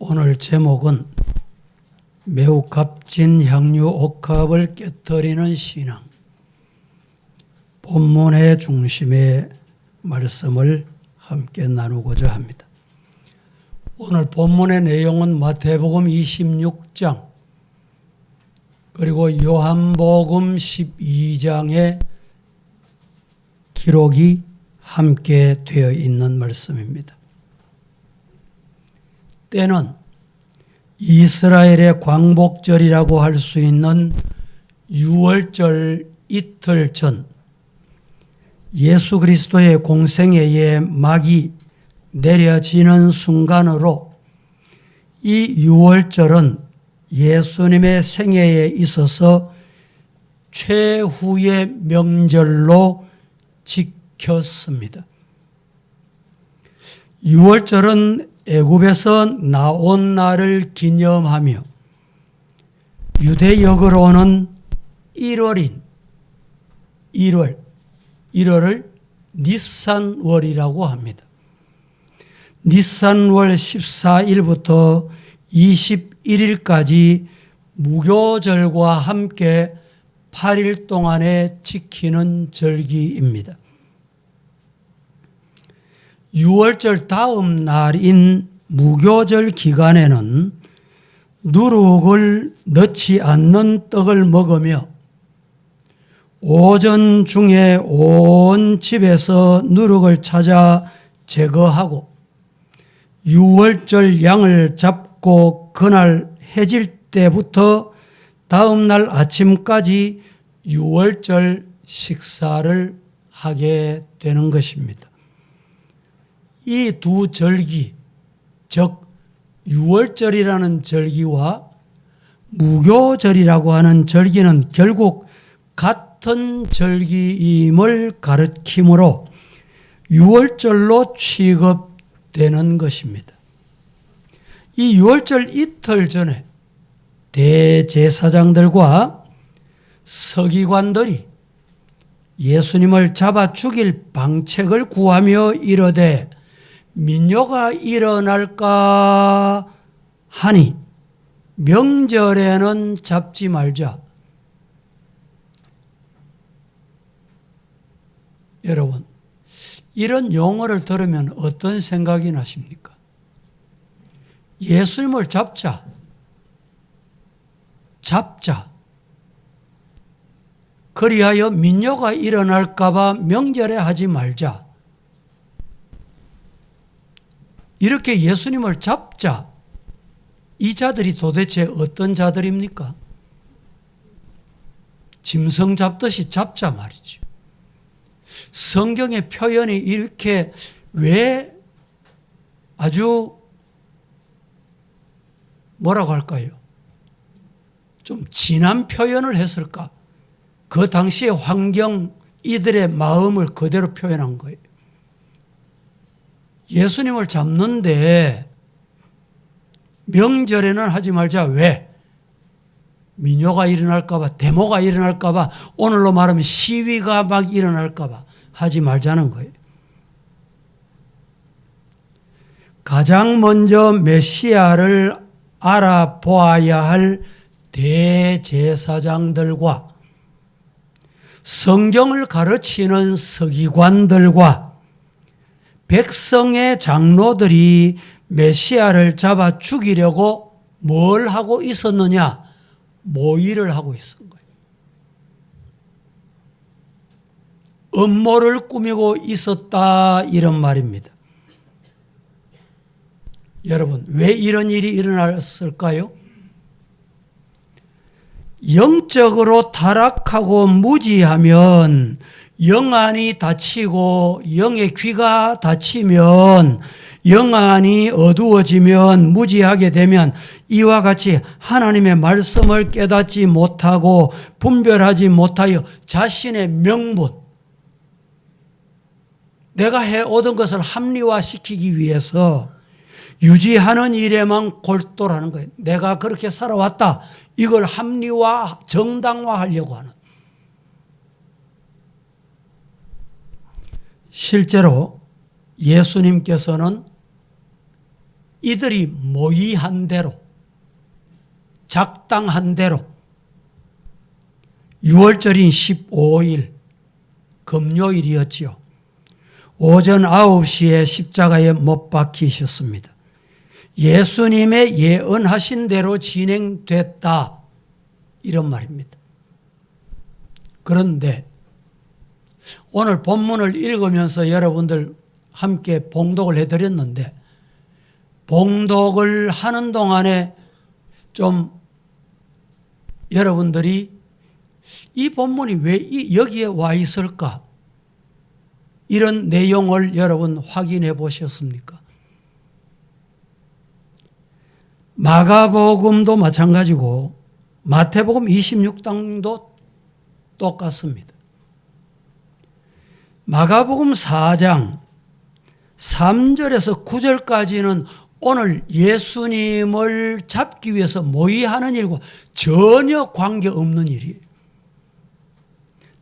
오늘 제목은 매우 값진 향유 옥합을 깨트리는 신앙, 본문의 중심의 말씀을 함께 나누고자 합니다. 오늘 본문의 내용은 마태복음 26장 그리고 요한복음 12장의 기록이 함께 되어 있는 말씀입니다. 때는 이스라엘의 광복절이라고 할 수 있는 6월절 이틀 전 예수 그리스도의 공생애의 막이 내려지는 순간으로 이 6월절은 예수님의 생애에 있어서 최후의 명절로 지켰습니다. 6월절은 애굽에서 나온 날을 기념하며 유대역으로는 1월인 1월을 니산월이라고 합니다. 니산월 14일부터 21일까지 무교절과 함께 8일 동안에 지키는 절기입니다. 6월절 다음 날인 무교절 기간에는 누룩을 넣지 않는 떡을 먹으며 오전 중에 온 집에서 누룩을 찾아 제거하고 6월절 양을 잡고 그날 해질 때부터 다음 날 아침까지 6월절 식사를 하게 되는 것입니다. 이 두 절기, 즉 6월절이라는 절기와 무교절이라고 하는 절기는 결국 같은 절기임을 가리키므로 6월절로 취급되는 것입니다. 이 6월절 이틀 전에 대제사장들과 서기관들이 예수님을 잡아 죽일 방책을 구하며 이르되 민요가 일어날까 하니 명절에는 잡지 말자. 여러분, 이런 용어를 들으면 어떤 생각이 나십니까? 예수님을 잡자. 그리하여 민요가 일어날까 봐 명절에 하지 말자. 이렇게 예수님을 잡자. 이 자들이 도대체 어떤 자들입니까? 짐승 잡듯이 잡자 말이죠. 성경의 표현이 이렇게 왜 아주 뭐라고 할까요? 좀 진한 표현을 했을까? 그 당시의 환경, 이들의 마음을 그대로 표현한 거예요. 예수님을 잡는데 명절에는 하지 말자. 왜? 민요가 일어날까 봐, 데모가 일어날까 봐, 오늘로 말하면 시위가 막 일어날까 봐 하지 말자는 거예요. 가장 먼저 메시아를 알아보아야 할 대제사장들과 성경을 가르치는 서기관들과 백성의 장로들이 메시아를 잡아 죽이려고 뭘 하고 있었느냐? 모의를 하고 있었던 거예요. 음모를 꾸미고 있었다, 이런 말입니다. 여러분, 왜 이런 일이 일어났을까요? 영적으로 타락하고 무지하면 영안이 닫히고 영의 귀가 닫히면 영안이 어두워지면 무지하게 되면 이와 같이 하나님의 말씀을 깨닫지 못하고 분별하지 못하여 자신의 명분, 내가 해오던 것을 합리화시키기 위해서 유지하는 일에만 골똘하는 거예요. 내가 그렇게 살아왔다. 이걸 합리화, 정당화하려고 하는. 실제로 예수님께서는 이들이 모의한 대로, 작당한 대로 6월절인 15일 금요일이었지요. 오전 9시에 십자가에 못 박히셨습니다. 예수님의 예언하신 대로 진행됐다, 이런 말입니다. 그런데 오늘 본문을 읽으면서 여러분들 함께 봉독을 해드렸는데, 봉독을 하는 동안에 좀 여러분들이 이 본문이 왜 여기에 와 있을까? 이런 내용을 여러분 확인해 보셨습니까? 마가복음도 마찬가지고 마태복음 26장도 똑같습니다. 마가복음 4장 3절에서 9절까지는 오늘 예수님을 잡기 위해서 모의하는 일과 전혀 관계없는 일이에요.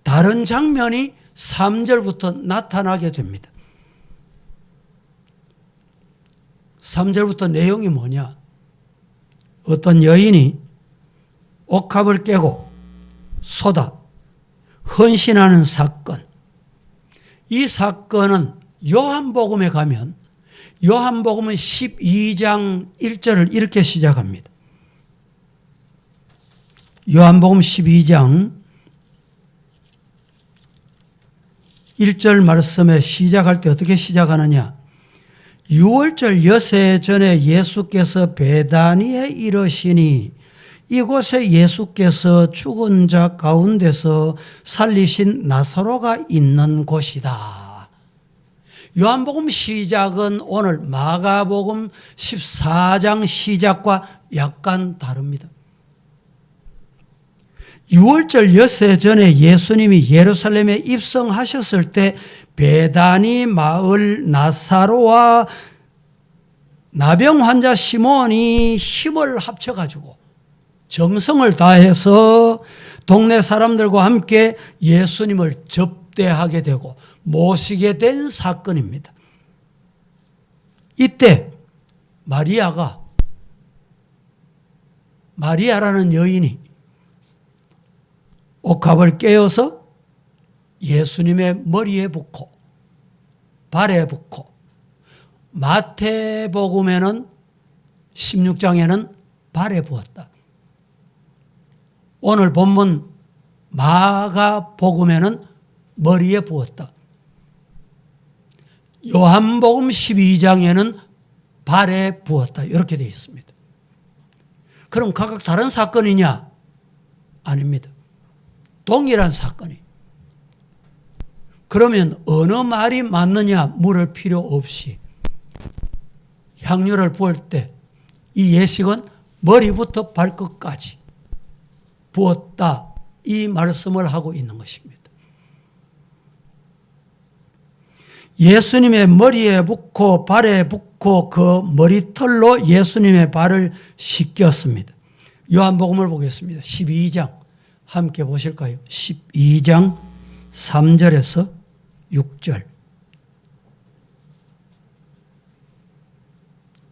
다른 장면이 3절부터 나타나게 됩니다. 3절부터 내용이 뭐냐? 어떤 여인이 옥합을 깨고 쏟아 헌신하는 사건. 이 사건은 요한복음에 가면 요한복음은 12장 1절을 이렇게 시작합니다. 요한복음 12장 1절 말씀에 시작할 때 어떻게 시작하느냐? 6월절 여세 전에 예수께서 베다니에 이르시니 이곳에 예수께서 죽은 자 가운데서 살리신 나사로가 있는 곳이다. 요한복음 시작은 오늘 마가복음 14장 시작과 약간 다릅니다. 6월절 여세 전에 예수님이 예루살렘에 입성하셨을 때 베다니 마을 나사로와 나병 환자 시몬이 힘을 합쳐가지고 정성을 다해서 동네 사람들과 함께 예수님을 접대하게 되고 모시게 된 사건입니다. 이때 마리아라는 여인이 옥합을 깨어서 예수님의 머리에 붓고 발에 붓고, 마태복음에는 16장에는 발에 부었다. 오늘 본문 마가복음에는 머리에 부었다. 요한복음 12장에는 발에 부었다. 이렇게 되어 있습니다. 그럼 각각 다른 사건이냐? 아닙니다. 동일한 사건이. 그러면 어느 말이 맞느냐 물을 필요 없이 향유를 부을 때 이 예식은 머리부터 발끝까지 부었다, 이 말씀을 하고 있는 것입니다. 예수님의 머리에 붓고 발에 붓고 그 머리털로 예수님의 발을 씻겼습니다. 요한복음을 보겠습니다. 12장 함께 보실까요? 12장 3절에서 6절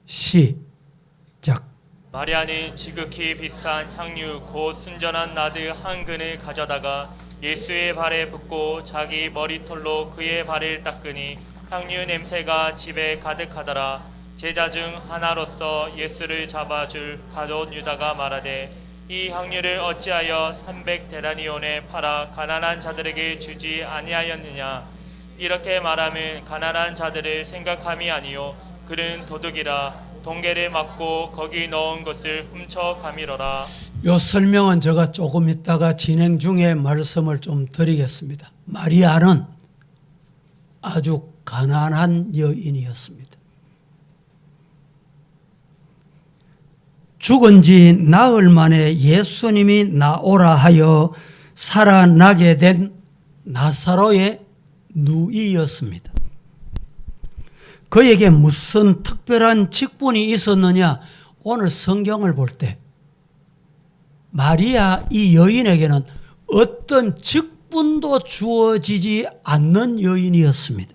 시작. 마리아는 지극히 비싼 향유 곧 순전한 나드 한 근을 가져다가 예수의 발에 붓고 자기 머리털로 그의 발을 닦으니 향유 냄새가 집에 가득하더라. 제자 중 하나로서 예수를 잡아줄 가룟 유다가 말하되 이 향유를 어찌하여 300데나리온에 팔아 가난한 자들에게 주지 아니하였느냐. 이렇게 말하면 가난한 자들을 생각함이 아니요 그는 도둑이라 동계를 맞고 거기 넣은 것을 훔쳐 가미러라. 이 설명은 제가 조금 있다가 진행 중에 말씀을 좀 드리겠습니다. 마리아는 아주 가난한 여인이었습니다. 죽은 지 나흘 만에 예수님이 나오라 하여 살아나게 된 나사로의 누이였습니다. 그에게 무슨 특별한 직분이 있었느냐? 오늘 성경을 볼 때 마리아 이 여인에게는 어떤 직분도 주어지지 않는 여인이었습니다.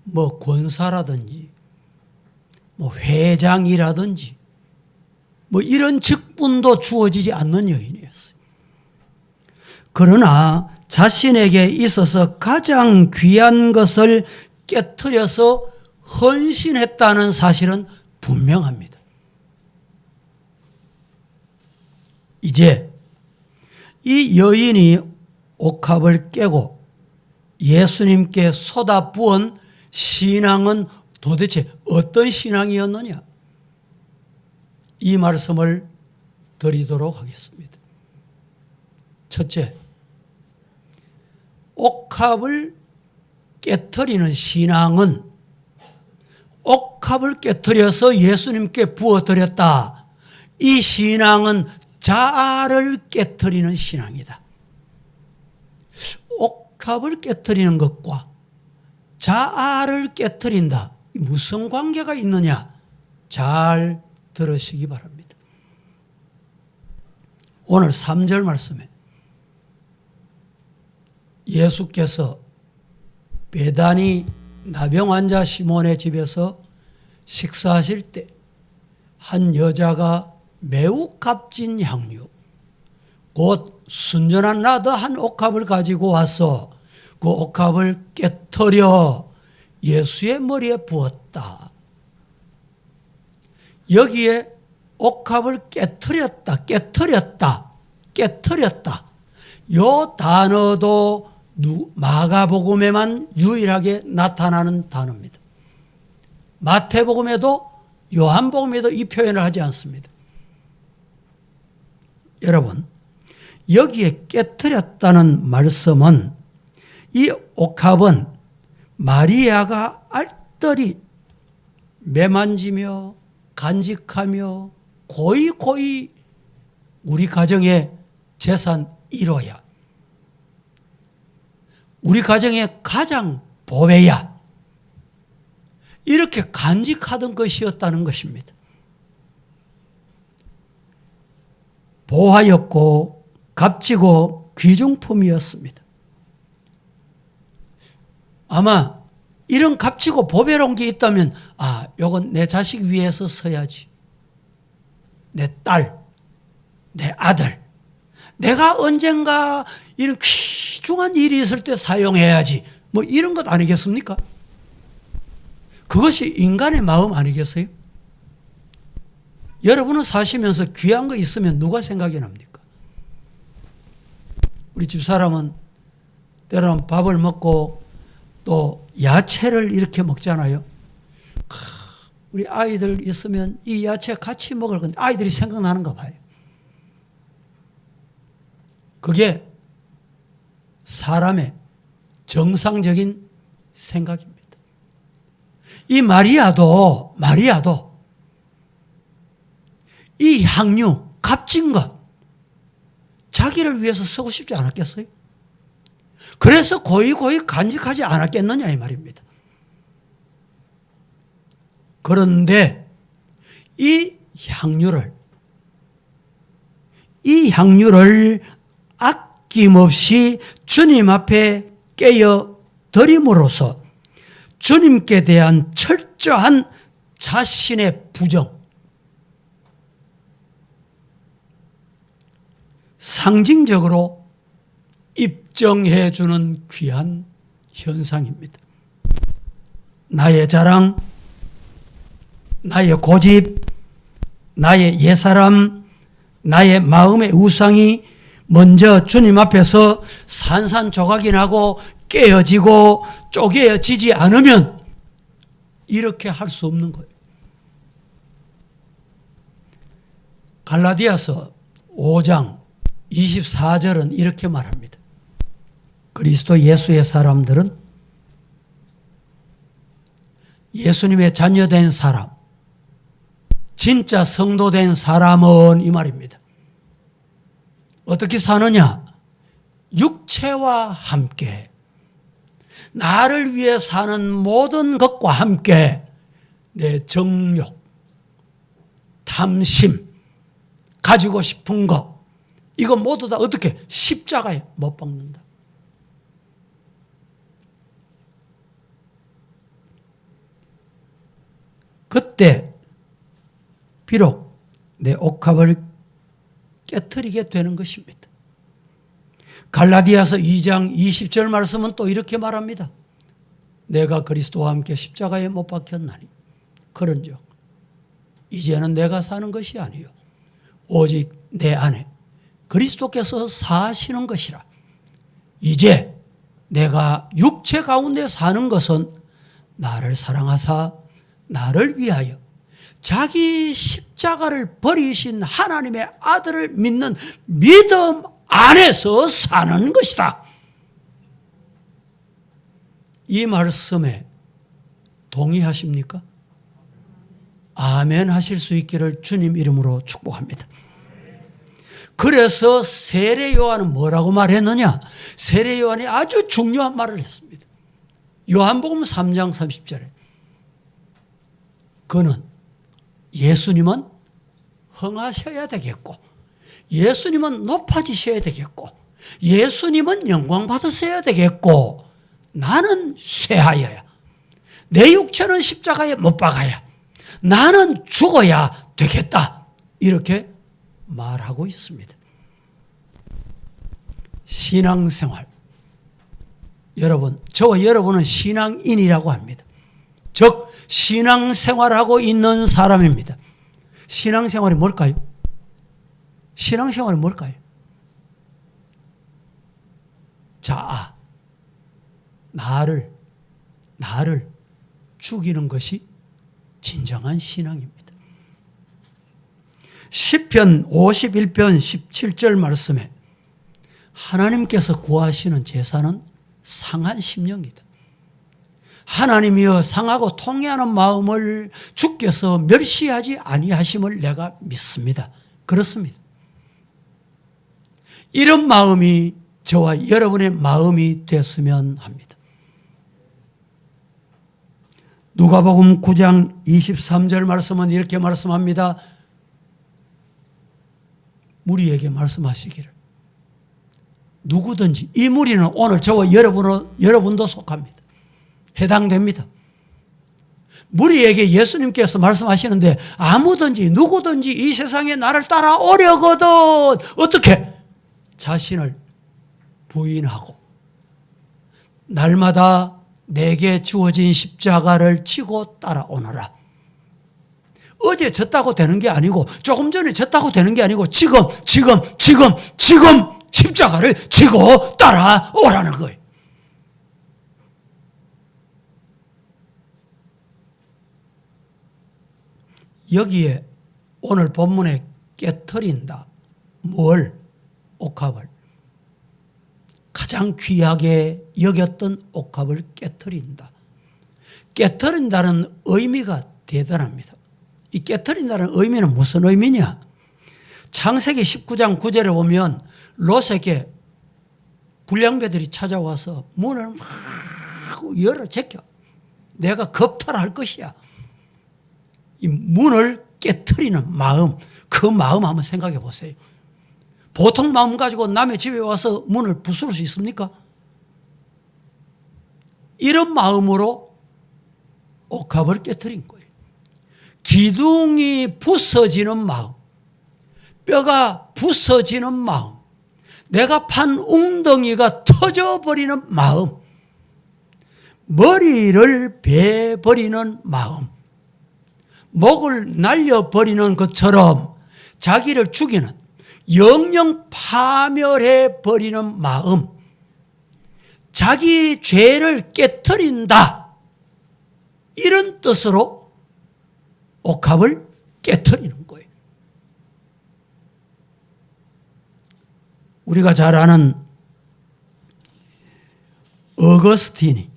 뭐 권사라든지 뭐 회장이라든지 뭐 이런 직분도 주어지지 않는 여인이었어요. 그러나 자신에게 있어서 가장 귀한 것을 깨트려서 헌신했다는 사실은 분명합니다. 이제 이 여인이 옥합을 깨고 예수님께 쏟아부은 신앙은 도대체 어떤 신앙이었느냐? 이 말씀을 드리도록 하겠습니다. 첫째, 옥합을 깨트리는 신앙은 옥합을 깨트려서 예수님께 부어드렸다. 이 신앙은 자아를 깨트리는 신앙이다. 옥합을 깨트리는 것과 자아를 깨트린다. 무슨 관계가 있느냐? 잘 들으시기 바랍니다. 오늘 3절 말씀에 예수께서 베다니 나병 환자 시몬의 집에서 식사하실 때 한 여자가 매우 값진 향유, 곧 순전한 나드 한 옥합을 가지고 와서 그 옥합을 깨트려 예수의 머리에 부었다. 여기에 옥합을 깨트렸다. 이 단어도 마가복음에만 유일하게 나타나는 단어입니다. 마태복음에도 요한복음에도 이 표현을 하지 않습니다. 여러분, 여기에 깨트렸다는 말씀은 이 옥합은 마리아가 알뜰히 매만지며 간직하며 고이 우리 가정의 재산 1호야. 우리 가정의 가장 보배야. 이렇게 간직하던 것이었다는 것입니다. 보화였고 값지고 귀중품이었습니다. 아마 이런 값지고 보배로운 게 있다면 요건 내 자식 위해서 써야지. 내 딸, 내 아들, 내가 언젠가 이런 귀중한 일이 있을 때 사용해야지. 뭐 이런 것 아니겠습니까? 그것이 인간의 마음 아니겠어요? 여러분은 사시면서 귀한 거 있으면 누가 생각이 납니까? 우리 집사람은 때로는 밥을 먹고 또 야채를 이렇게 먹잖아요. 우리 아이들 있으면 이 야채 같이 먹을 건데 아이들이 생각나는가 봐요. 그게 사람의 정상적인 생각입니다. 이 마리아도 이 향유, 값진 것, 자기를 위해서 쓰고 싶지 않았겠어요? 그래서 고이 간직하지 않았겠느냐 이 말입니다. 그런데 이 향유를 아낌없이 주님 앞에 깨어 드림으로써 주님께 대한 철저한 자신의 부정, 상징적으로 입증해 주는 귀한 현상입니다. 나의 자랑, 나의 고집, 나의 옛사람, 나의 마음의 우상이 먼저 주님 앞에서 산산조각이 나고 깨어지고 쪼개어지지 않으면 이렇게 할 수 없는 거예요. 갈라디아서 5장 24절은 이렇게 말합니다. 그리스도 예수의 사람들은 예수님의 자녀된 사람, 진짜 성도된 사람은 이 말입니다. 어떻게 사느냐? 육체와 함께 나를 위해 사는 모든 것과 함께 내 정욕, 탐심, 가지고 싶은 것, 이거 모두 다 어떻게 십자가에 못 박는다. 그때 비록 내 옥합을 깨트리게 되는 것입니다. 갈라디아서 2장 20절 말씀은 또 이렇게 말합니다. 내가 그리스도와 함께 십자가에 못 박혔나니 그런즉 이제는 내가 사는 것이 아니요 오직 내 안에 그리스도께서 사시는 것이라. 이제 내가 육체 가운데 사는 것은 나를 사랑하사 나를 위하여 자기 십자가를 버리신 하나님의 아들을 믿는 믿음 안에서 사는 것이다. 이 말씀에 동의하십니까? 아멘 하실 수 있기를 주님 이름으로 축복합니다. 그래서 세례 요한은 뭐라고 말했느냐? 세례 요한이 아주 중요한 말을 했습니다. 요한복음 3장 30절에 그는 예수님은 흥하셔야 되겠고 예수님은 높아지셔야 되겠고 예수님은 영광 받으셔야 되겠고 나는 쇠하여야 내 육체는 십자가에 못 박아야 나는 죽어야 되겠다. 이렇게 말하고 있습니다. 신앙생활. 여러분, 저와 여러분은 신앙인이라고 합니다. 즉 신앙생활하고 있는 사람입니다. 신앙생활이 뭘까요? 신앙생활이 뭘까요? 자, 나를 죽이는 것이 진정한 신앙입니다. 시편 51편 17절 말씀에 하나님께서 구하시는 제사는 상한 심령이다. 하나님이여 상하고 통회하는 마음을 주께서 멸시하지 아니하심을 내가 믿습니다. 그렇습니다. 이런 마음이 저와 여러분의 마음이 됐으면 합니다. 누가복음 9장 23절 말씀은 이렇게 말씀합니다. 무리에게 말씀하시기를 누구든지, 이 무리는 오늘 저와 여러분도 속합니다. 해당됩니다. 무리에게 예수님께서 말씀하시는데 아무든지 누구든지 이 세상에 나를 따라오려거든 어떻게? 자신을 부인하고 날마다 내게 주어진 십자가를 지고 따라오너라. 어제 졌다고 되는 게 아니고 조금 전에 졌다고 되는 게 아니고 지금 십자가를 지고 따라오라는 거예요. 여기에 오늘 본문에 깨트린다. 뭘? 옥합을. 가장 귀하게 여겼던 옥합을 깨트린다. 깨트린다는 의미가 대단합니다. 이 깨트린다는 의미는 무슨 의미냐? 창세기 19장 9절에 보면 롯에게 불량배들이 찾아와서 문을 막 열어 제껴. 내가 겁탈할 것이야. 이 문을 깨트리는 마음, 그 마음 한번 생각해 보세요. 보통 마음 가지고 남의 집에 와서 문을 부술 수 있습니까? 이런 마음으로 옥합을 깨트린 거예요. 기둥이 부서지는 마음, 뼈가 부서지는 마음, 내가 판 웅덩이가 터져버리는 마음, 머리를 베버리는 마음, 목을 날려버리는 것처럼 자기를 죽이는 영영 파멸해버리는 마음, 자기 죄를 깨트린다. 이런 뜻으로 옥합을 깨트리는 거예요. 우리가 잘 아는 어거스틴이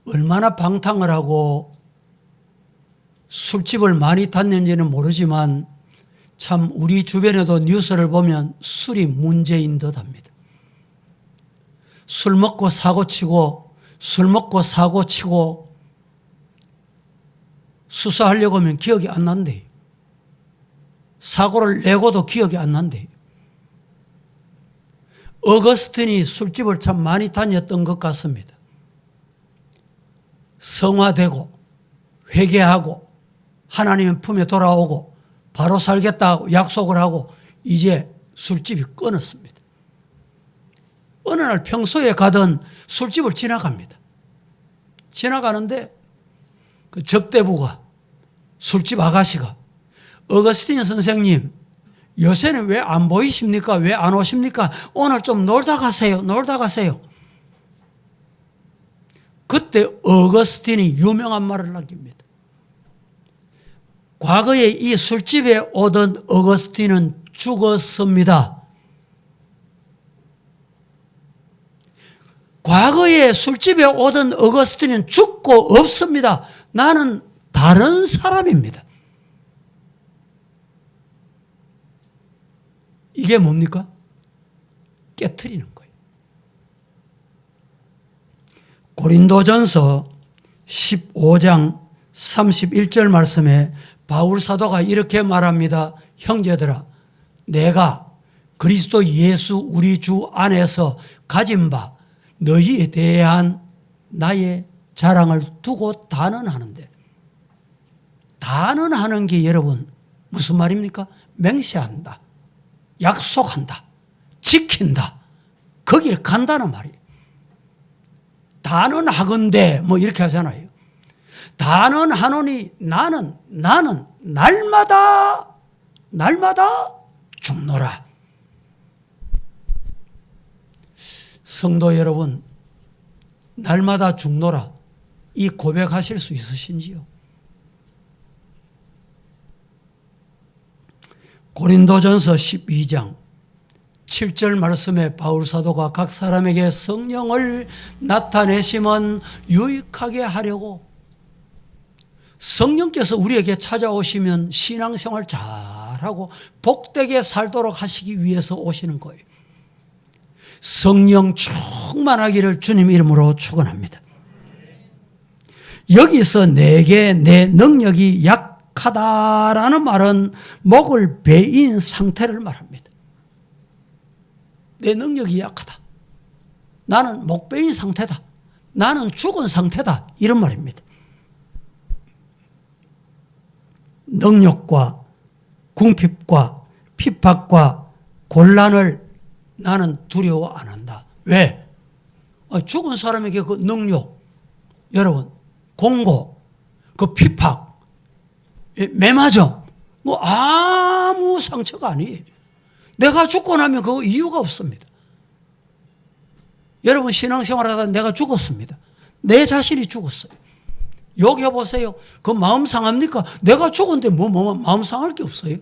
얼마나 방탕을 하고 술집을 많이 탔는지는 모르지만 참 우리 주변에도 뉴스를 보면 술이 문제인 듯합니다. 술 먹고 사고치고 수사하려고 하면 기억이 안 난대요. 사고를 내고도 기억이 안 난대요. 어거스틴이 술집을 참 많이 다녔던 것 같습니다. 성화되고 회개하고 하나님의 품에 돌아오고 바로 살겠다고 약속을 하고 이제 술집이 끊었습니다. 어느 날 평소에 가던 술집을 지나갑니다. 지나가는데 그 접대부가, 술집 아가씨가, 어거스틴 선생님 요새는 왜 안 보이십니까? 왜 안 오십니까? 오늘 좀 놀다 가세요. 놀다 가세요. 그때 어거스틴이 유명한 말을 남깁니다. 과거에 이 술집에 오던 어거스틴은 죽었습니다. 과거에 술집에 오던 어거스틴은 죽고 없습니다. 나는 다른 사람입니다. 이게 뭡니까? 깨트리는 거예요. 고린도전서 15장 31절 말씀에 바울 사도가 이렇게 말합니다. 형제들아, 내가 그리스도 예수 우리 주 안에서 가진 바 너희에 대한 나의 자랑을 두고 단언하는데, 단언하는 게 여러분 무슨 말입니까? 맹세한다, 약속한다, 지킨다, 거기를 간다는 말이에요. 단언하건대 뭐 이렇게 하잖아요. 단언하노니 나는 날마다 죽노라. 성도 여러분, 날마다 죽노라, 이 고백하실 수 있으신지요? 고린도전서 12장 7절 말씀에 바울 사도가 각 사람에게 성령을 나타내심은 유익하게 하려고, 성령께서 우리에게 찾아오시면 신앙생활 잘하고 복되게 살도록 하시기 위해서 오시는 거예요. 성령 충만하기를 주님 이름으로 축원합니다. 여기서 내게 내 능력이 약하다라는 말은 목을 베인 상태를 말합니다. 내 능력이 약하다, 나는 목 베인 상태다, 나는 죽은 상태다, 이런 말입니다. 능력과 궁핍과 핍박과 곤란을 나는 두려워 안 한다. 왜? 죽은 사람에게 그 능력, 여러분, 공고, 그 핍박, 매맞음, 뭐 아무 상처가 아니에요. 내가 죽고 나면 그 이유가 없습니다. 여러분 신앙생활 하다 내가 죽었습니다. 내 자신이 죽었어요. 욕해보세요. 그 마음 상합니까? 내가 죽었는데 뭐 마음 상할 게 없어요.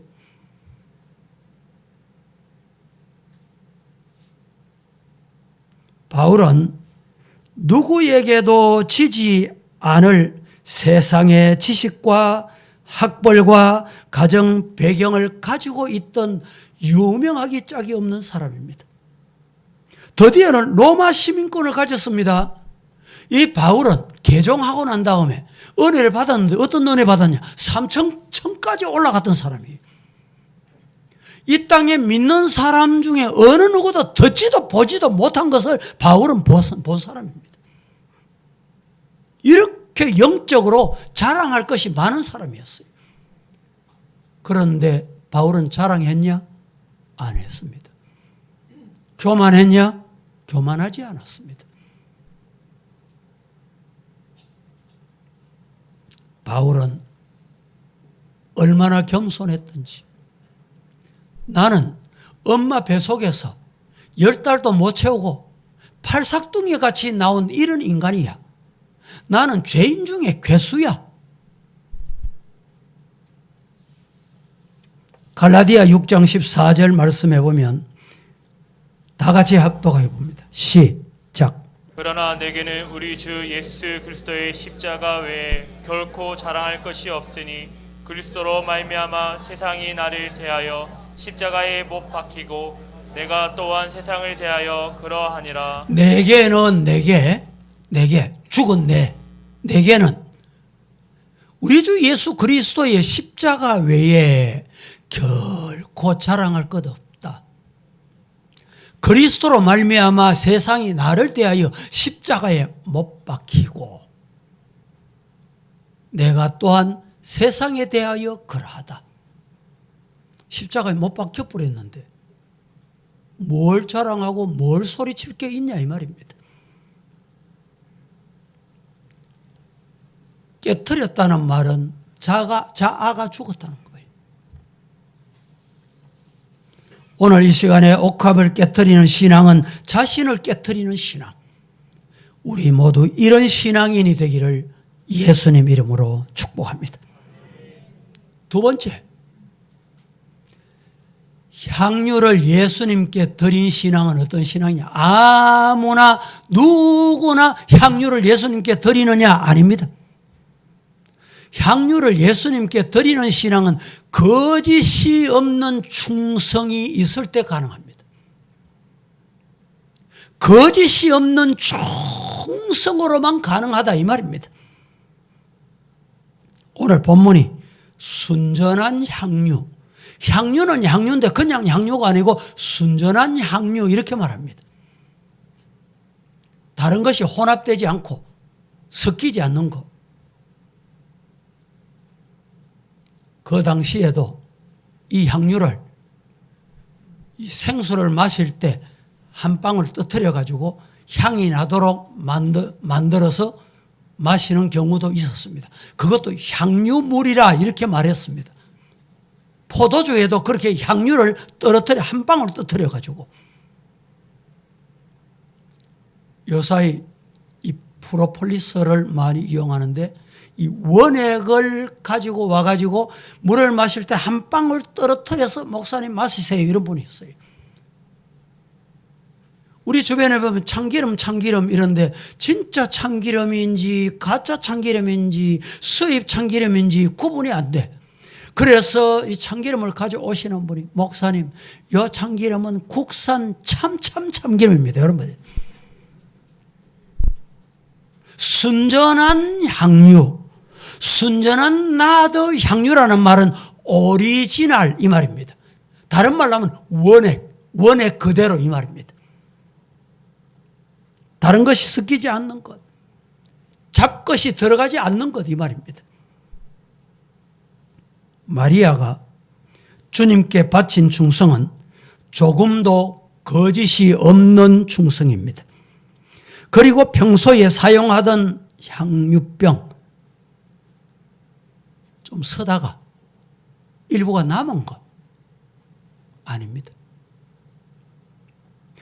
바울은 누구에게도 지지 않을 세상의 지식과 학벌과 가정 배경을 가지고 있던 유명하기 짝이 없는 사람입니다. 드디어는 로마 시민권을 가졌습니다. 이 바울은 개종하고 난 다음에 은혜를 받았는데 어떤 은혜 받았냐? 3천까지 올라갔던 사람이에요. 이 땅에 믿는 사람 중에 어느 누구도 듣지도 보지도 못한 것을 바울은 본 사람입니다. 이렇게 영적으로 자랑할 것이 많은 사람이었어요. 그런데 바울은 자랑했냐? 안 했습니다. 교만했냐? 교만하지 않았습니다. 바울은 얼마나 겸손했던지, 나는 엄마 뱃속에서 10달도 못 채우고 팔삭둥이 같이 나온 이런 인간이야. 나는 죄인 중에 괴수야. 갈라디아 6장 14절 말씀해 보면 다 같이 합독해 봅니다. 시작. 그러나 내게는 우리 주 예수 그리스도의 십자가 외에 결코 자랑할 것이 없으니 그리스도로 말미암아 세상이 나를 대하여 십자가에 못 박히고 내가 또한 세상을 대하여 그러하니라. 내게는 내게 죽은 내게는 우리 주 예수 그리스도의 십자가 외에 결코 자랑할 것 없다. 그리스도로 말미암아 세상이 나를 대하여 십자가에 못 박히고 내가 또한 세상에 대하여 그러하다. 십자가에 못 박혀버렸는데 뭘 자랑하고 뭘 소리칠 게 있냐 이 말입니다. 깨트렸다는 말은 자아가 죽었다는 거예요. 오늘 이 시간에 옥합을 깨트리는 신앙은 자신을 깨트리는 신앙. 우리 모두 이런 신앙인이 되기를 예수님 이름으로 축복합니다. 두 번째, 향유를 예수님께 드린 신앙은 어떤 신앙이냐? 아무나 누구나 향유를 예수님께 드리느냐? 아닙니다. 향유를 예수님께 드리는 신앙은 거짓이 없는 충성이 있을 때 가능합니다. 거짓이 없는 충성으로만 가능하다 이 말입니다. 오늘 본문이 순전한 향유, 향유는 향유인데 그냥 향유가 아니고 순전한 향유 이렇게 말합니다. 다른 것이 혼합되지 않고 섞이지 않는 것. 그 당시에도 이 향유를, 이 생수를 마실 때 한 방울 떠뜨려 가지고 향이 나도록 만들어서 마시는 경우도 있었습니다. 그것도 향유물이라 이렇게 말했습니다. 포도주에도 그렇게 향유를 떨어뜨려 한 방울 떠뜨려 가지고 요사이 이 프로폴리스를 많이 이용하는데 이 원액을 가지고 와가지고 물을 마실 때 한 방울 떨어뜨려서 목사님 마시세요 이런 분이 있어요. 우리 주변에 보면 참기름 이런데 진짜 참기름인지 가짜 참기름인지 수입 참기름인지 구분이 안 돼. 그래서 이 참기름을 가져오시는 분이 목사님 이 참기름은 국산 참기름입니다. 여러분 순전한 향유, 순전한 나드 향유라는 말은 오리지널 이 말입니다. 다른 말로 하면 원액 그대로 이 말입니다. 다른 것이 섞이지 않는 것, 잡것이 들어가지 않는 것 이 말입니다. 마리아가 주님께 바친 충성은 조금도 거짓이 없는 충성입니다. 그리고 평소에 사용하던 향유병 좀 서다가 일부가 남은 것 아닙니다.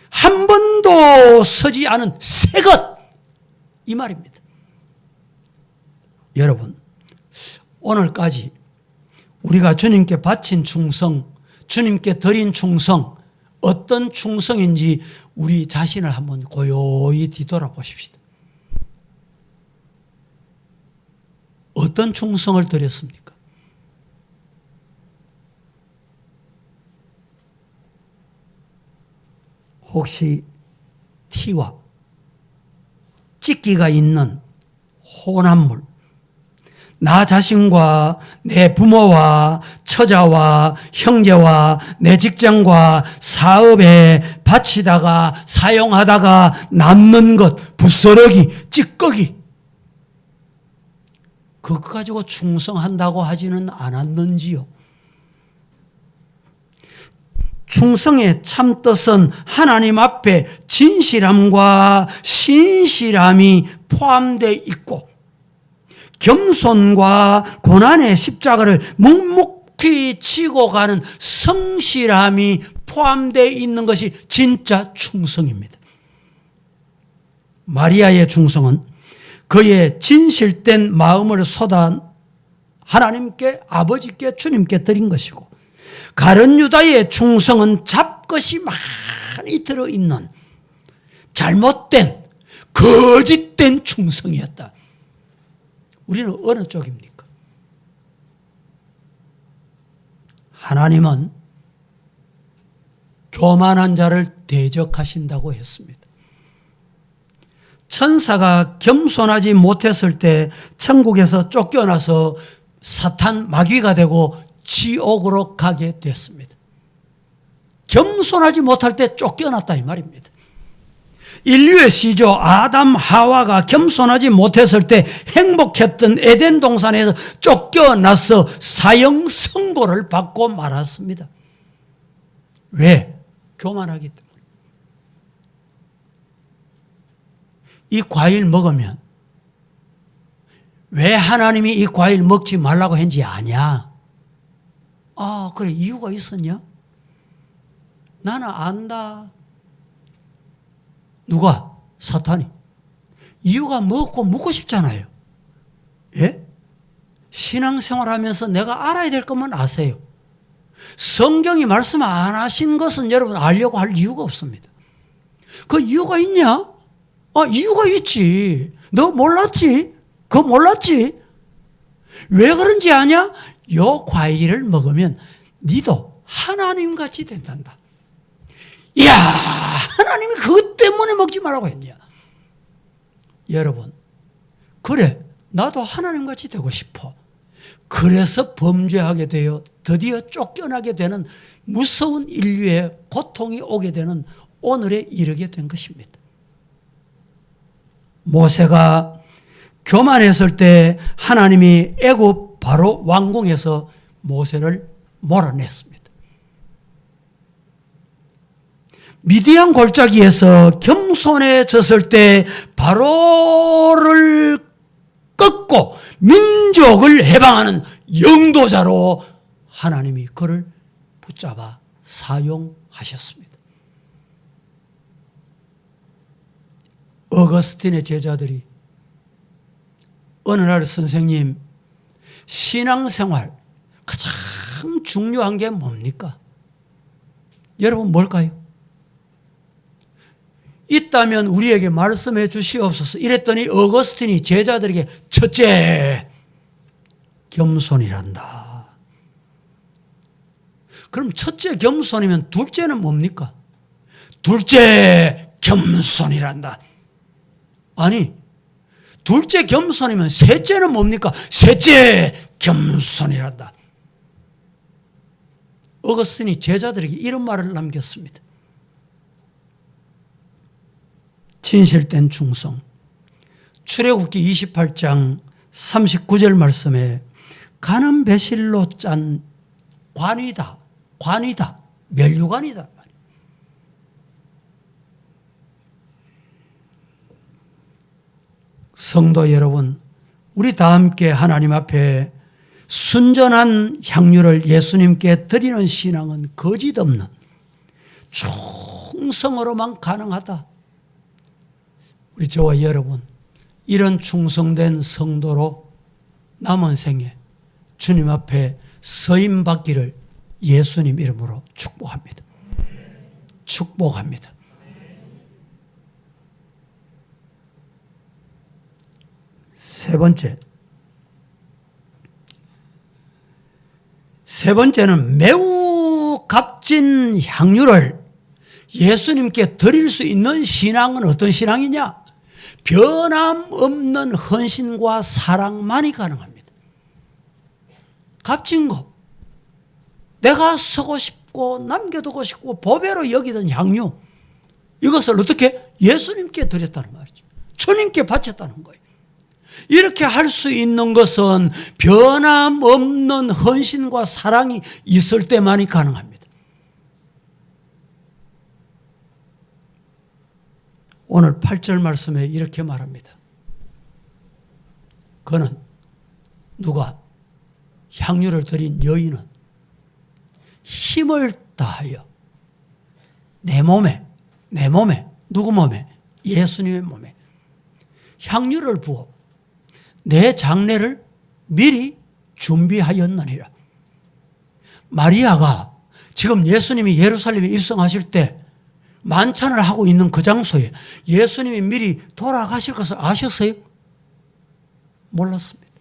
한 번도 서지 않은 새 것 이 말입니다. 여러분 오늘까지 우리가 주님께 바친 충성, 주님께 드린 충성 어떤 충성인지 우리 자신을 한번 고요히 뒤돌아보십시다. 어떤 충성을 드렸습니까? 혹시 티와 찢기가 있는 혼합물, 나 자신과 내 부모와 처자와 형제와 내 직장과 사업에 바치다가 사용하다가 남는 것, 부스러기, 찌꺼기 그거 가지고 충성한다고 하지는 않았는지요? 충성의 참뜻은 하나님 앞에 진실함과 신실함이 포함되어 있고 겸손과 고난의 십자가를 묵묵히 지고 가는 성실함이 포함되어 있는 것이 진짜 충성입니다. 마리아의 충성은 그의 진실된 마음을 쏟아 하나님께 아버지께 주님께 드린 것이고 가룟 유다의 충성은 잡것이 많이 들어있는 잘못된 거짓된 충성이었다. 우리는 어느 쪽입니까? 하나님은 교만한 자를 대적하신다고 했습니다. 천사가 겸손하지 못했을 때 천국에서 쫓겨나서 사탄 마귀가 되고 지옥으로 가게 됐습니다. 겸손하지 못할 때 쫓겨났다 이 말입니다. 인류의 시조 아담 하와가 겸손하지 못했을 때 행복했던 에덴 동산에서 쫓겨나서 사형 선고를 받고 말았습니다. 왜? 교만하기 때문에. 이 과일 먹으면 왜 하나님이 이 과일 먹지 말라고 했는지 아냐? 아, 그래, 이유가 있었냐? 나는 안다. 누가? 사탄이. 이유가 뭐고 묻고 싶잖아요. 예? 신앙생활 하면서 내가 알아야 될 것만 아세요. 성경이 말씀 안 하신 것은 여러분 알려고 할 이유가 없습니다. 그 이유가 있냐? 아, 이유가 있지. 너 몰랐지? 그거 몰랐지? 왜 그런지 아냐? 요 과일을 먹으면 니도 하나님같이 된단다. 이야, 하나님이 그것 때문에 먹지 말라고 했냐? 여러분, 그래, 나도 하나님같이 되고 싶어. 그래서 범죄하게 되어 드디어 쫓겨나게 되는 무서운 인류의 고통이 오게 되는 오늘에 이르게 된 것입니다. 모세가 교만했을 때 하나님이 애굽 바로 왕궁에서 모세를 몰아냈습니다. 미디안 골짜기에서 겸손해졌을 때 바로를 꺾고 민족을 해방하는 영도자로 하나님이 그를 붙잡아 사용하셨습니다. 어거스틴의 제자들이 어느 날 선생님, 신앙생활 가장 중요한 게 뭡니까? 여러분 뭘까요? 있다면 우리에게 말씀해 주시옵소서. 이랬더니 어거스틴이 제자들에게 첫째, 겸손이란다. 그럼 첫째 겸손이면 둘째는 뭡니까? 둘째 겸손이란다. 아니, 둘째 겸손이면 셋째는 뭡니까? 셋째 겸손이란다. 어거스틴이 제자들에게 이런 말을 남겼습니다. 진실된 충성. 출애굽기 28장 39절 말씀에 가는 배실로 짠 관이다. 면류관이다. 성도 여러분, 우리 다 함께 하나님 앞에 순전한 향유를 예수님께 드리는 신앙은 거짓 없는 충성으로만 가능하다. 우리 저와 여러분, 이런 충성된 성도로 남은 생에 주님 앞에 서임 받기를 예수님 이름으로 축복합니다. 축복합니다. 세 번째는 매우 값진 향유를 예수님께 드릴 수 있는 신앙은 어떤 신앙이냐? 변함없는 헌신과 사랑만이 가능합니다. 값진 것, 내가 쓰고 싶고 남겨두고 싶고 보배로 여기던 향유, 이것을 어떻게? 예수님께 드렸다는 말이죠. 주님께 바쳤다는 거예요. 이렇게 할 수 있는 것은 변함없는 헌신과 사랑이 있을 때만이 가능합니다. 오늘 8절 말씀에 이렇게 말합니다. 그는 누가? 향유를 드린 여인은 힘을 다하여 내 몸에, 누구 몸에? 예수님의 몸에 향유를 부어 내 장례를 미리 준비하였느니라. 마리아가 지금 예수님이 예루살렘에 입성하실 때 만찬을 하고 있는 그 장소에 예수님이 미리 돌아가실 것을 아셨어요? 몰랐습니다.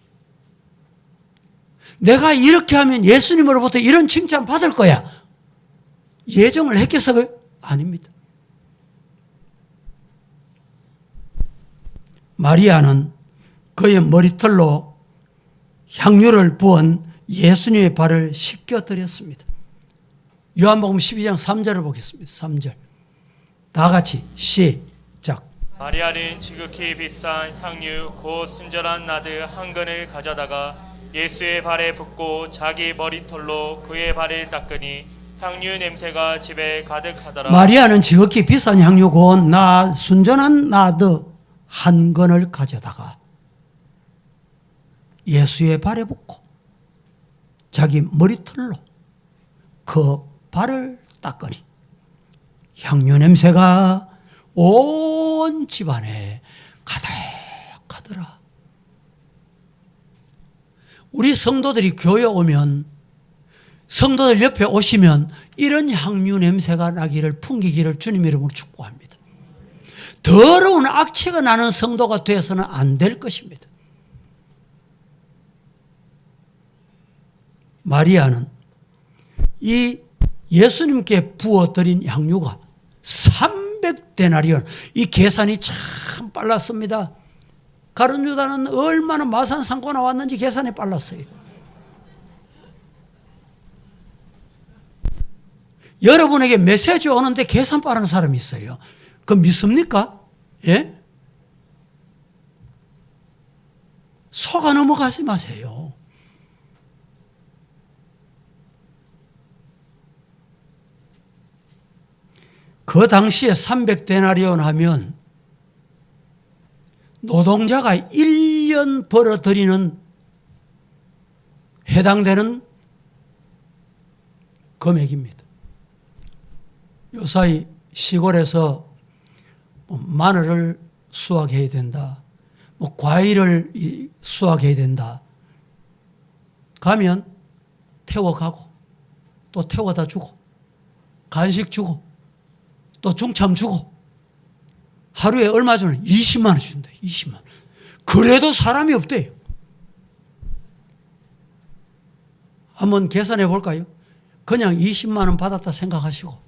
내가 이렇게 하면 예수님으로부터 이런 칭찬 받을 거야. 예정을 했겠어요? 아닙니다. 마리아는 그의 머리털로 향유를 부은 예수님의 발을 씻겨드렸습니다. 요한복음 12장 3절을 보겠습니다. 3절. 다 같이 시작. 마리아는 지극히 비싼 향유 곧 순전한 나드 한 근을 가져다가 예수의 발에 붓고 자기 머리털로 그의 발을 닦으니 향유 냄새가 집에 가득하더라. 마리아는 지극히 비싼 향유 곧 순전한 나드 한 근을 가져다가 예수의 발에 붓고 자기 머리털로 그 발을 닦으니 향유 냄새가 온 집안에 가득하더라. 우리 성도들이 교회 오면, 성도들 옆에 오시면 이런 향유 냄새가 나기를, 풍기기를 주님 이름으로 축복합니다. 더러운 악취가 나는 성도가 되어서는 안 될 것입니다. 마리아는 이 예수님께 부어드린 향유가 300데나리온, 이 계산이 참 빨랐습니다. 가룟 유다는 얼마나 마산 상고 나왔는지 계산이 빨랐어요. 여러분에게 메시지 오는데 계산 빠른 사람이 있어요. 그거 믿습니까? 예? 속아 넘어가지 마세요. 그 당시에 300데나리온 하면 노동자가 1년 벌어들이는 해당되는 금액입니다. 요사이 시골에서 마늘을 수확해야 된다, 과일을 수확해야 된다 가면 태워가고 또 태워다 주고 간식 주고 또 중참 주고 하루에 얼마 주는 20만 원 준다. 20만 원. 그래도 사람이 없대요. 한번 계산해 볼까요? 그냥 20만 원 받았다 생각하시고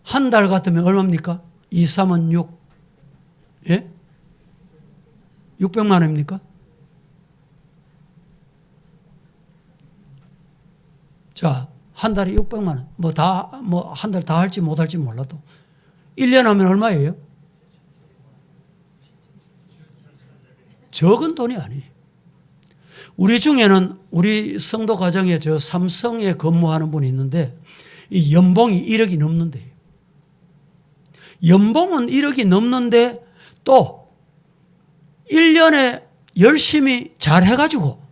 한 달 같으면 얼마입니까? 2, 3은 6. 예? 600만 원입니까? 자, 한 달에 600만 원. 한 달 다 할지 못 할지 몰라도 1년 하면 얼마예요? 적은 돈이 아니에요. 우리 중에는 우리 성도 가정에 저 삼성에 근무하는 분이 있는데 이 연봉이 1억이 넘는데요. 연봉은 1억이 넘는데 또 1년에 열심히 잘 해가지고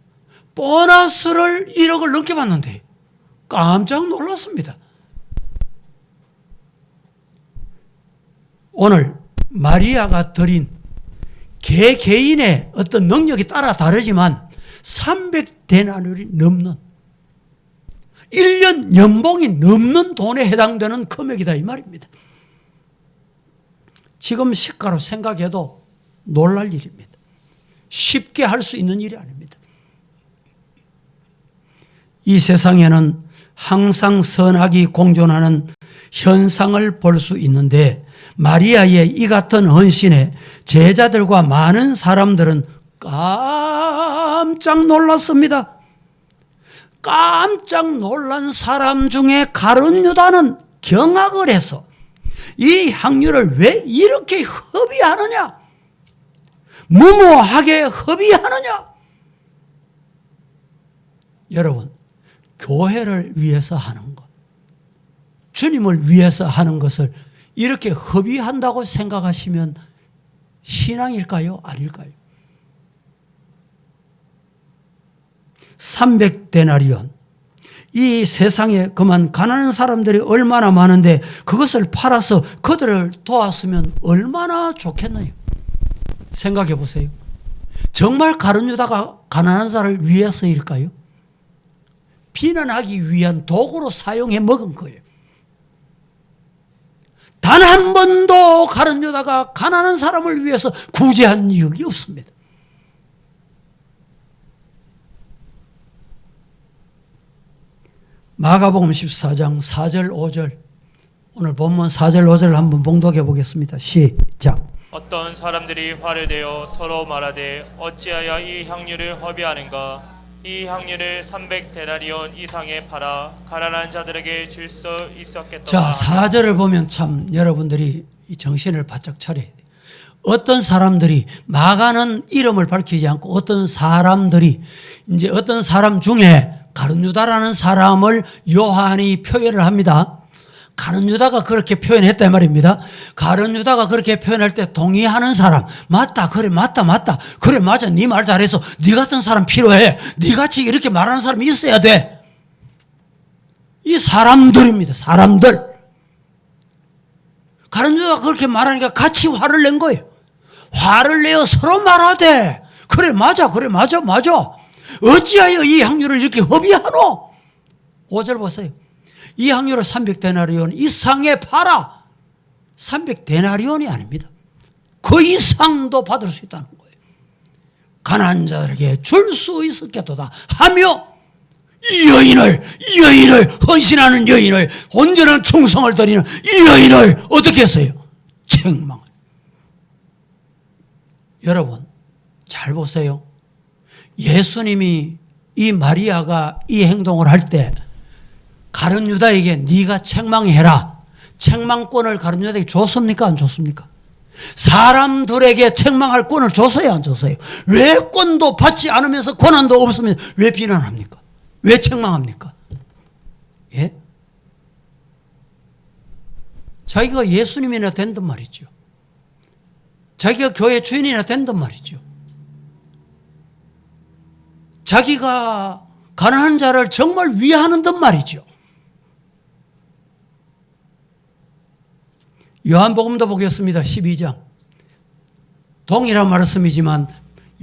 보너스를 1억을 넘게 받는데 깜짝 놀랐습니다. 오늘 마리아가 드린 개개인의 어떤 능력이 따라 다르지만 300데나리온이 넘는 1년 연봉이 넘는 돈에 해당되는 금액이다 이 말입니다. 지금 시가로 생각해도 놀랄 일입니다. 쉽게 할 수 있는 일이 아닙니다. 이 세상에는 항상 선악이 공존하는 현상을 볼 수 있는데 마리아의 이 같은 헌신에 제자들과 많은 사람들은 깜짝 놀랐습니다. 깜짝 놀란 사람 중에 가룟 유다는 경악을 해서 이 향유를 왜 이렇게 허비하느냐? 무모하게 허비하느냐? 여러분, 교회를 위해서 하는 것, 주님을 위해서 하는 것을 이렇게 허비한다고 생각하시면 신앙일까요? 아닐까요? 300데나리온. 이 세상에 그만 가난한 사람들이 얼마나 많은데 그것을 팔아서 그들을 도왔으면 얼마나 좋겠나요? 생각해 보세요. 정말 가룟 유다가 가난한 자를 위해서일까요? 비난하기 위한 도구로 사용해 먹은 거예요. 단 한 번도 가룟 유다가 가난한 사람을 위해서 구제한 적이 없습니다. 마가복음 14장 4절 5절, 오늘 본문 4절 5절을 한번 봉독해 보겠습니다. 시작. 어떤 사람들이 화를 내어 서로 말하되 어찌하여 이 향유를 허비하는가? 이 향유를 300데나리온 이상에 팔아 가난한 자들에게 줄 수 있었겠다. 자, 4절을 보면 참 여러분들이 이 정신을 바짝 차려야 돼요. 어떤 사람들이 마가는 이름을 밝히지 않고 어떤 사람들이 이제 어떤 사람 중에 가룟 유다라는 사람을 요한이 표현을 합니다. 가룟 유다가 그렇게 표현했단 말입니다. 가룟 유다가 그렇게 표현할 때 동의하는 사람, 맞다, 그래, 맞다, 그래, 맞아, 네 말 잘해서 네 같은 사람 필요해. 네 같이 이렇게 말하는 사람이 있어야 돼. 이 사람들입니다. 사람들. 가룟 유다가 그렇게 말하니까 같이 화를 낸 거예요. 화를 내어 서로 말하되, 그래, 맞아, 어찌하여 이 향유를 이렇게 허비하노? 5절 보세요. 이 향유를 300데나리온 이상에 팔아. 300데나리온이 아닙니다. 그 이상도 받을 수 있다는 거예요. 가난한 자들에게 줄 수 있었겠도다 하며 이 여인을 헌신하는 여인을 온전한 충성을 드리는 이 여인을 어떻게 했어요? 책망을. 여러분 잘 보세요. 예수님이 이 마리아가 이 행동을 할 때 가룟 유다에게 네가 책망해라. 책망권을 가룟 유다에게 줬습니까? 안 줬습니까? 사람들에게 책망할 권을 줬어요? 안 줬어요? 왜 권도 받지 않으면서 권한도 없으면 왜 비난합니까? 왜 책망합니까? 예? 자기가 예수님이나 된단 말이죠. 자기가 교회 주인이나 된단 말이죠. 자기가 가난한 자를 정말 위하는 듯 말이죠. 요한복음도 보겠습니다. 12장. 동일한 말씀이지만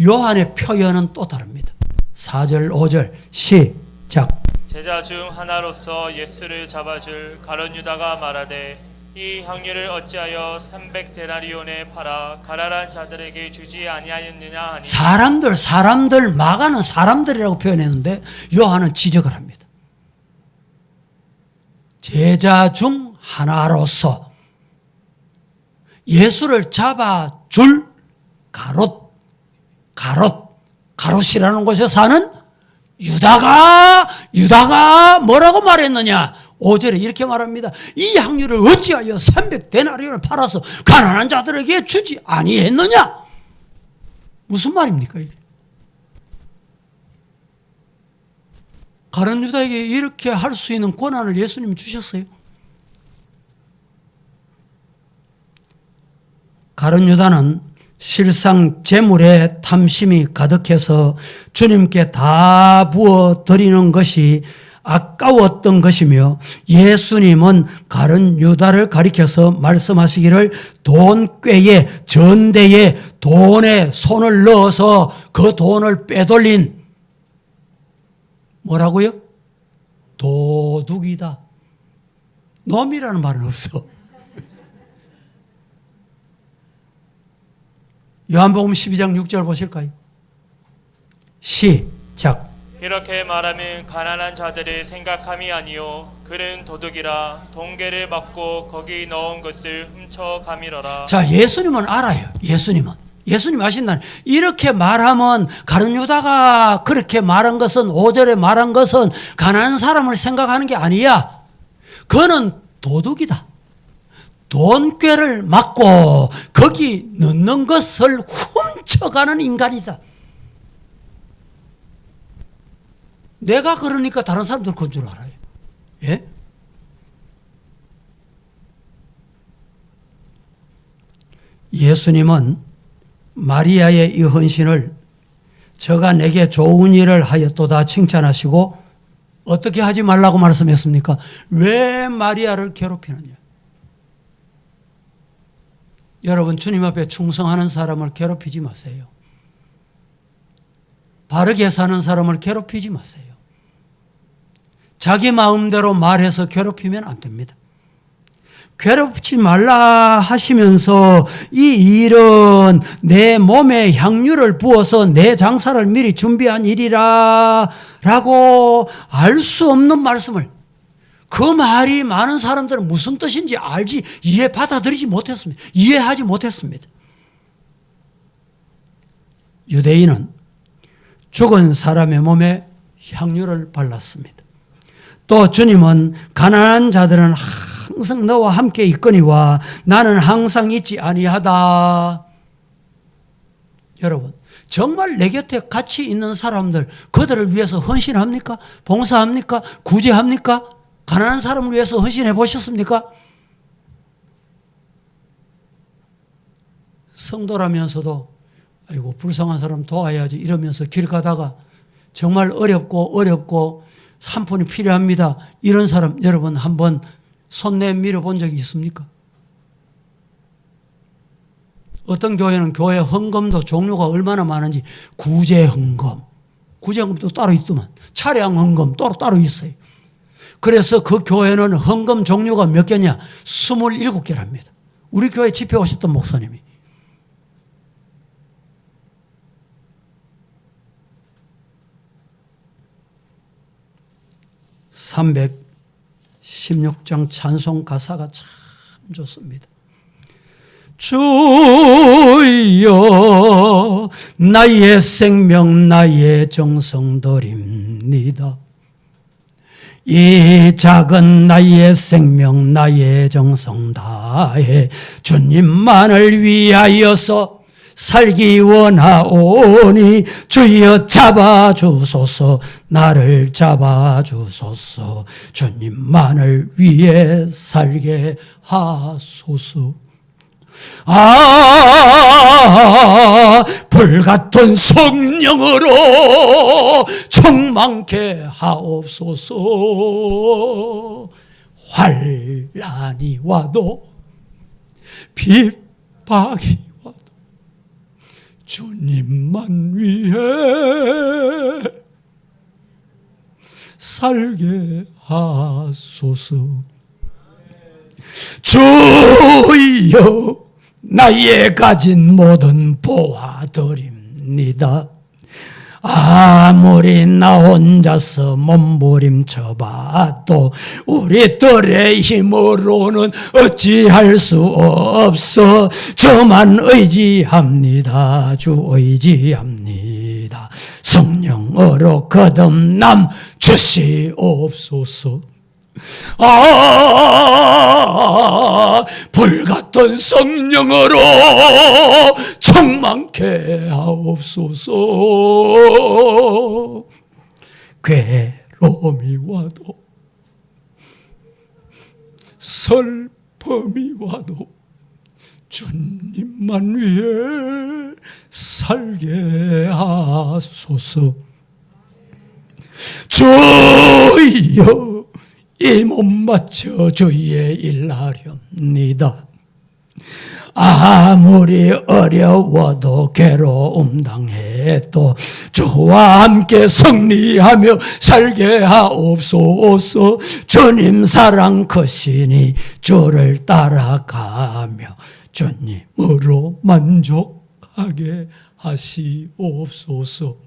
요한의 표현은 또 다릅니다. 4절 5절 시작. 제자 중 하나로서 예수를 잡아줄 가룟 유다가 말하되 이 향유를 어찌하여 300데나리온에 팔아 가난한 자들에게 주지 아니하였느냐 하니. 사람들 마가는 사람들이라고 표현했는데 요한은 지적을 합니다. 제자 중 하나로서 예수를 잡아줄 가롯이라는 곳에 사는 유다가 뭐라고 말했느냐? 5절에 이렇게 말합니다. 이 향유를 어찌하여 300데나리온을 팔아서 가난한 자들에게 주지 아니했느냐? 무슨 말입니까 이게? 가룟 유다에게 이렇게 할 수 있는 권한을 예수님이 주셨어요. 가룟 유다는 실상 재물에 탐심이 가득해서 주님께 다 부어 드리는 것이 아까웠던 것이며 예수님은 가룟 유다를 가리켜서 말씀하시기를 돈꾀에 전대에 돈에 손을 넣어서 그 돈을 빼돌린 뭐라고요? 도둑이다. 놈이라는 말은 없어. 요한복음 12장 6절 보실까요? 시작. 이렇게 말하면 가난한 자들을 생각함이 아니요 그는 도둑이라 돈괴를 받고 거기 넣은 것을 훔쳐가미러라. 자, 예수님은 알아요. 예수님 아신다는 이렇게 말하면 가룟 유다가 그렇게 말한 것은 5절에 말한 것은 가난한 사람을 생각하는 게 아니야. 그는 도둑이다. 돈꾀를 맞고 거기 넣는 것을 훔쳐가는 인간이다. 내가 그러니까 다른 사람들 그런 줄 알아요. 예? 예수님은 마리아의 이 헌신을 저가 내게 좋은 일을 하였도다 칭찬하시고 어떻게 하지 말라고 말씀했습니까? 왜 마리아를 괴롭히느냐? 여러분 주님 앞에 충성하는 사람을 괴롭히지 마세요. 바르게 사는 사람을 괴롭히지 마세요. 자기 마음대로 말해서 괴롭히면 안 됩니다. 괴롭히지 말라 하시면서 이 일은 내 몸에 향유를 부어서 내 장사를 미리 준비한 일이라 라고 알 수 없는 말씀을 그 말이 많은 사람들은 무슨 뜻인지 알지 받아들이지 못했습니다. 이해하지 못했습니다. 유대인은 죽은 사람의 몸에 향유를 발랐습니다. 또 주님은 가난한 자들은 항상 너와 함께 있거니와 나는 항상 있지 아니하다. 여러분, 정말 내 곁에 같이 있는 사람들, 그들을 위해서 헌신합니까? 봉사합니까? 구제합니까? 가난한 사람을 위해서 헌신해 보셨습니까? 성도라면서도 아이고 불쌍한 사람 도와야지 이러면서 길 가다가 정말 어렵고 한 푼이 필요합니다. 이런 사람 여러분 한번 손 내밀어 본 적이 있습니까? 어떤 교회는 교회 헌금도 종류가 얼마나 많은지 구제 헌금도 따로 있더만 차량 헌금 따로 있어요. 그래서 그 교회는 헌금 종류가 몇 개냐? 27개랍니다. 우리 교회 집회 오셨던 목사님이. (316장) 찬송 가사가 참 좋습니다. 주여 나의 생명 나의 정성 드립니다. 이 작은 나의 생명 나의 정성 다해 주님만을 위하여서 살기 원하오니 주여 잡아주소서 나를 잡아주소서 주님만을 위해 살게 하소서. 불같은 성령으로 충만케 하옵소서. 환난이 와도 핍박이 와도 주님만 위해 살게 하소서. 주여 나의 가진 모든 보아드립니다. 아무리 나 혼자서 몸부림쳐봐도 우리들의 힘으로는 어찌할 수 없어. 저만 의지합니다. 주 의지합니다. 성령으로 거듭남 주시옵소서. 불같은 성령으로 충만케 하옵소서. 괴로움이 와도 슬픔이 와도 주님만 위해 살게 하소서. 주여 이 몸 바쳐 주의 일하렵니다. 아무리 어려워도 괴로움 당해도 주와 함께 승리하며 살게 하옵소서. 주님 사랑 크시니 주를 따라가며 주님으로 만족하게 하시옵소서.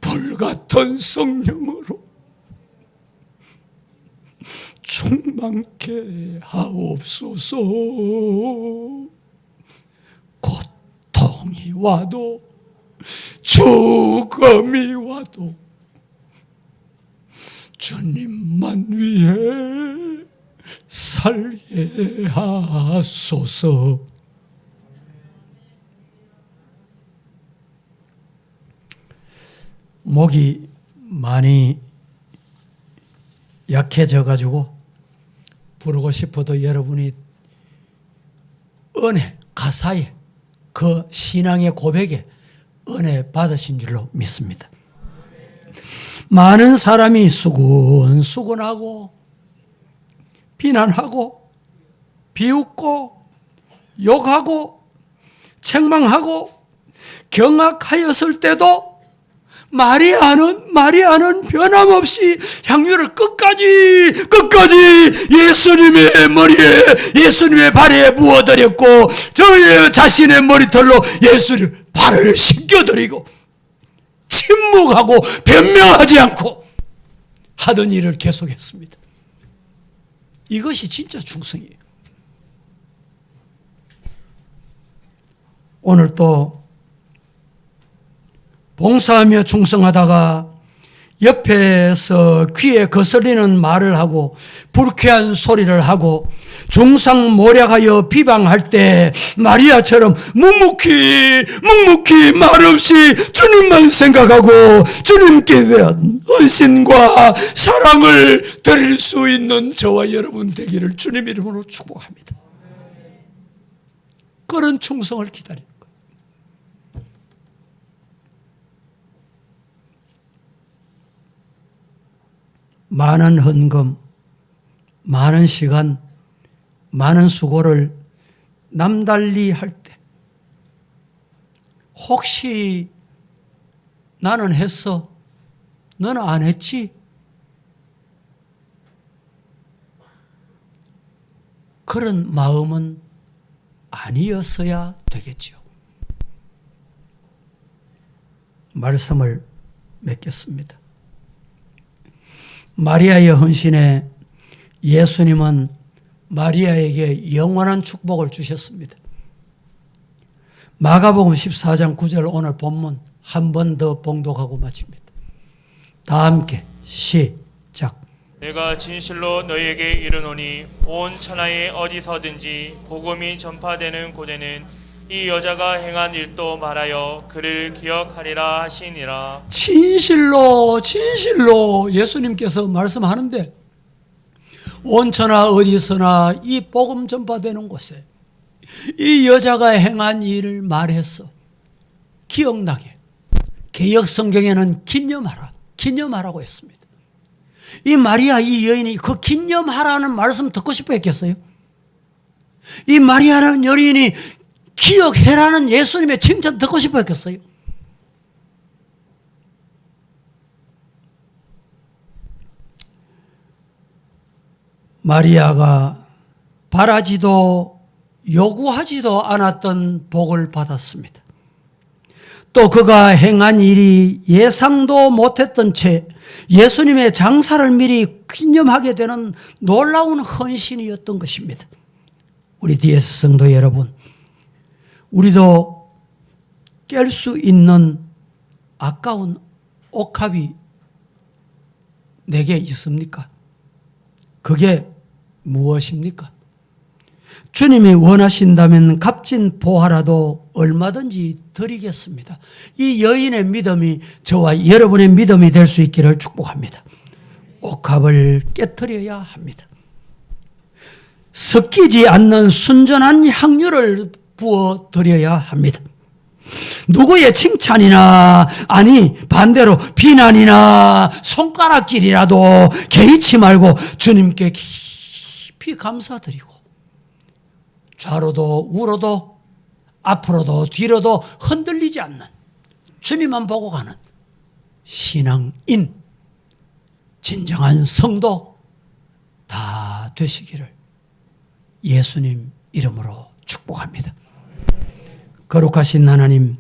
불같은 성령으로 충만케 하옵소서. 고통이 와도 죽음이 와도 주님만 위해 살게 하소서. 목이 많이 약해져 가지고 부르고 싶어도 여러분이 은혜, 가사에 그 신앙의 고백에 은혜 받으신 줄로 믿습니다. 많은 사람이 수군수군하고 비난하고 비웃고 욕하고 책망하고 경악하였을 때도 마리아는 변함없이 향유를 끝까지 예수님의 머리에, 예수님의 발에 부어드렸고, 저의 자신의 머리털로 예수님 발을 씻겨드리고, 침묵하고 변명하지 않고 하던 일을 계속했습니다. 이것이 진짜 충성이에요. 오늘 또 봉사하며 충성하다가 옆에서 귀에 거슬리는 말을 하고 불쾌한 소리를 하고 중상모략하여 비방할 때 마리아처럼 묵묵히 말없이 주님만 생각하고 주님께 대한 헌신과 사랑을 드릴 수 있는 저와 여러분 되기를 주님 이름으로 축복합니다. 그런 충성을 기다립니다. 많은 헌금, 많은 시간, 많은 수고를 남달리 할 때 혹시 나는 했어? 너는 안 했지? 그런 마음은 아니었어야 되겠죠. 말씀을 맺겠습니다. 마리아의 헌신에 예수님은 마리아에게 영원한 축복을 주셨습니다. 마가복음 14장 9절 오늘 본문 한 번 더 봉독하고 마칩니다. 다 함께 시작. 내가 진실로 너희에게 이르노니 온 천하에 어디서든지 복음이 전파되는 곳에는 이 여자가 행한 일도 말하여 그를 기억하리라 하시니라. 진실로 예수님께서 말씀하는데 온 천하 어디서나 이 복음 전파되는 곳에 이 여자가 행한 일을 말해서 기억나게 개역 성경에는 기념하라고 했습니다. 이 마리아 이 여인이 그 기념하라는 말씀 듣고 싶어 했겠어요? 이 마리아라는 여인이 기억해라는 예수님의 칭찬 듣고 싶어 했겠어요? 마리아가 바라지도 요구하지도 않았던 복을 받았습니다. 또 그가 행한 일이 예상도 못했던 채 예수님의 장사를 미리 기념하게 되는 놀라운 헌신이었던 것입니다. 우리 DS 성도 여러분, 우리도 깰 수 있는 아까운 옥합이 내게 있습니까? 그게 무엇입니까? 주님이 원하신다면 값진 보화라도 얼마든지 드리겠습니다. 이 여인의 믿음이 저와 여러분의 믿음이 될 수 있기를 축복합니다. 옥합을 깨트려야 합니다. 섞이지 않는 순전한 향유를 부어드려야 합니다. 누구의 칭찬이나 아니 반대로 비난이나 손가락질이라도 개의치 말고 주님께 깊이 감사드리고 좌로도 우로도 앞으로도 뒤로도 흔들리지 않는 주님만 보고 가는 신앙인 진정한 성도 다 되시기를 예수님 이름으로 축복합니다. 거룩하신 하나님,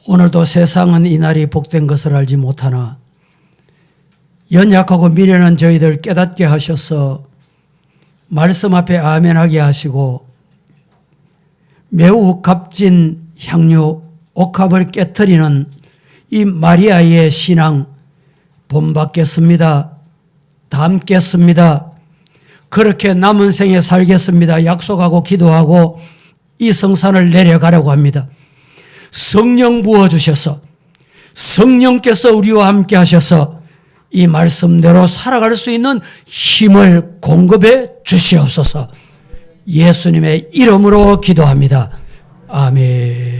오늘도 세상은 이날이 복된 것을 알지 못하나 연약하고 미련한 저희들 깨닫게 하셔서 말씀 앞에 아멘하게 하시고 매우 값진 향유 옥합을 깨트리는 이 마리아의 신앙 본받겠습니다. 담겠습니다. 그렇게 남은 생에 살겠습니다. 약속하고 기도하고 이 성산을 내려가려고 합니다. 성령 부어주셔서 성령께서 우리와 함께 하셔서 이 말씀대로 살아갈 수 있는 힘을 공급해 주시옵소서. 예수님의 이름으로 기도합니다. 아멘.